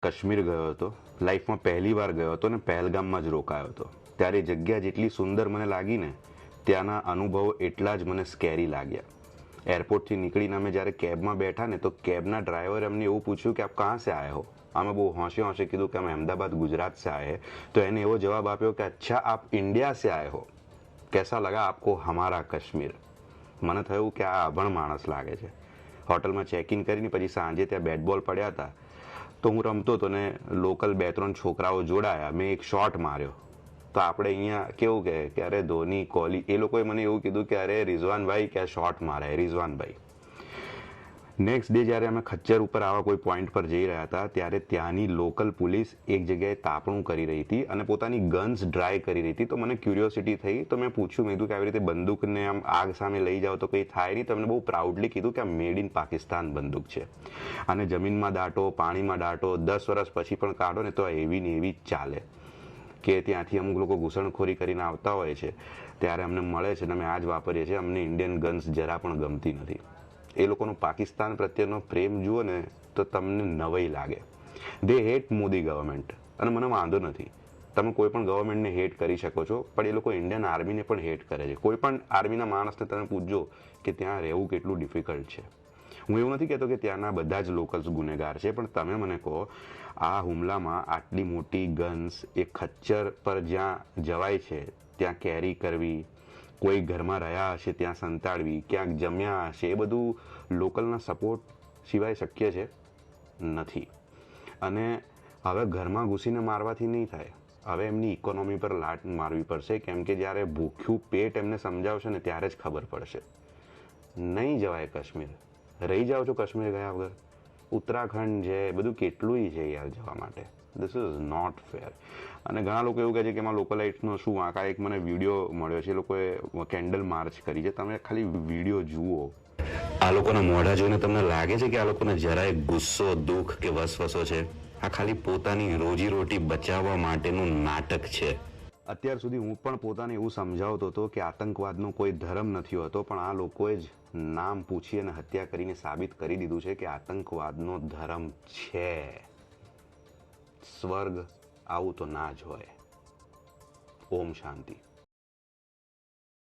કાશ્મીર ગયો હતો, લાઈફમાં પહેલી વાર ગયો હતો ને પહેલગામમાં જ રોકાયો હતો. ત્યારે જગ્યા જેટલી સુંદર મને લાગી ને ત્યાંના અનુભવો એટલા જ મને સ્કેરી લાગ્યા. એરપોર્ટથી નીકળીને અમે જ્યારે કેબમાં બેઠા ને તો કેબના ડ્રાઈવરે અમને એવું પૂછ્યું કે આપ કહાં સે આए હો. અમે બહુ હોંશે હોંશે કીધું કે અમે અમદાવાદ ગુજરાત સે આए હૈ. તો એને એવો જવાબ આપ્યો કે અચ્છા આપ ઇન્ડિયા સે આए હો, કેસા લગા આપકો હમારા કાશ્મીર. મને થયું કે આ અભણ માણસ લાગે છે. હોટલમાં ચેક ઇન કરીને પછી સાંજે ત્યાં બેટ બોલ પડ્યા હતા તો હું રમતો હતો ને લોકલ 2-3 છોકરાઓ જોડાયા, મેં એક શોટ માર્યો. તો આપણે અહીંયા કેવું કે અરે ધોની કોહલી, એ લોકોએ મને એવું કીધું કે અરે રિઝવાનભાઈ કે શોટ મારે રિઝવાનભાઈ. નેક્સ્ટ ડે જ્યારે અમે ખચ્ચર ઉપર આવા કોઈ પોઈન્ટ પર જઈ રહ્યા હતા ત્યારે ત્યાંની લોકલ પોલીસ એક જગ્યાએ તાપણું કરી રહી હતી અને પોતાની ગન્સ ડ્રાય કરી રહી હતી. તો મને ક્યુરિયોસિટી થઈ તો મેં પૂછ્યું, મેં કીધું કે આવી રીતે બંદૂકને આમ આગ સામે લઈ જાઓ તો કંઈ થાય નહીં. તમને બહુ પ્રાઉડલી કીધું કે આ મેડ ઇન પાકિસ્તાન બંદૂક છે અને જમીનમાં દાટો, પાણીમાં દાટો, 10 વર્ષ પછી પણ કાઢો ને તો એવી ને એવી જ ચાલે. કે ત્યાંથી અમુક લોકો ઘૂસણખોરી કરીને આવતા હોય છે ત્યારે અમને મળે છે અને અમે આ જ વાપરીએ છીએ. અમને ઇન્ડિયન ગન્સ જરા પણ ગમતી નથી. એ લોકોનો પાકિસ્તાન પ્રત્યેનો પ્રેમ જુઓ ને તો તમને નવાઈ લાગે. દે હેટ મોદી ગવર્મેન્ટ અને મને વાંધો નથી, તમે કોઈ પણ ગવર્મેન્ટને હેટ કરી શકો છો, પણ એ લોકો ઇન્ડિયન આર્મીને પણ હેટ કરે છે. કોઈ પણ આર્મીના માણસને તમે પૂછજો કે ત્યાં રહેવું કેટલું ડિફિકલ્ટ છે. હું એવું નથી કહેતો કે ત્યાંના બધા જ લોકલ્સ ગુનેગાર છે, પણ તમે મને કહો આ હુમલામાં આટલી મોટી ગન્સ એ ખચ્ચર પર જ્યાં જવાય છે ત્યાં કેરી કરવી, કોઈ ઘરમાં રહ્યા હશે ત્યાં સંતાડવી, ક્યાંક જમ્યા હશે, એ બધું લોકલના સપોર્ટ સિવાય શક્ય છે નથી. અને હવે ઘરમાં ઘૂસીને મારવાથી નહીં થાય, હવે એમની ઇકોનોમી પર લાટ મારવી પડશે, કેમ કે જ્યારે ભૂખ્યું પેટ એમને સમજાવશે ને ત્યારે જ ખબર પડશે. નહીં જવાય કાશ્મીર, રહી જાઓ છો કાશ્મીર ગયા વગર. ઉત્તરાખંડ છે, બધું કેટલુંય છે યાર જવા માટે. This is not fair. અને ઘણા લોકો એવું કહે છે કે એમાં લોકલાઇટ્સનો શું વાંક. આ એક મને વિડીયો મળ્યો છે, એ લોકોએ કેન્ડલ માર્ચ કરી છે. તમે ખાલી વિડીયો જુઓ, આ લોકોના મોઢા જોઈને તમને લાગે છે કે આ લોકોને જરાય ગુસ્સો, દુઃખ કે વસવસો છે? આ ખાલી પોતાની રોજીરોટી બચાવવા માટેનું નાટક છે. અત્યાર સુધી હું પણ પોતાને એવું સમજાવતો હતો કે આતંકવાદનો કોઈ ધર્મ નથી હોતો, પણ આ લોકોએ જ નામ પૂછી અને હત્યા કરીને સાબિત કરી દીધું છે કે આતંકવાદનો ધર્મ છે. સ્વર્ગ આવું તો ના જ હોય. ઓમ શાંતિ.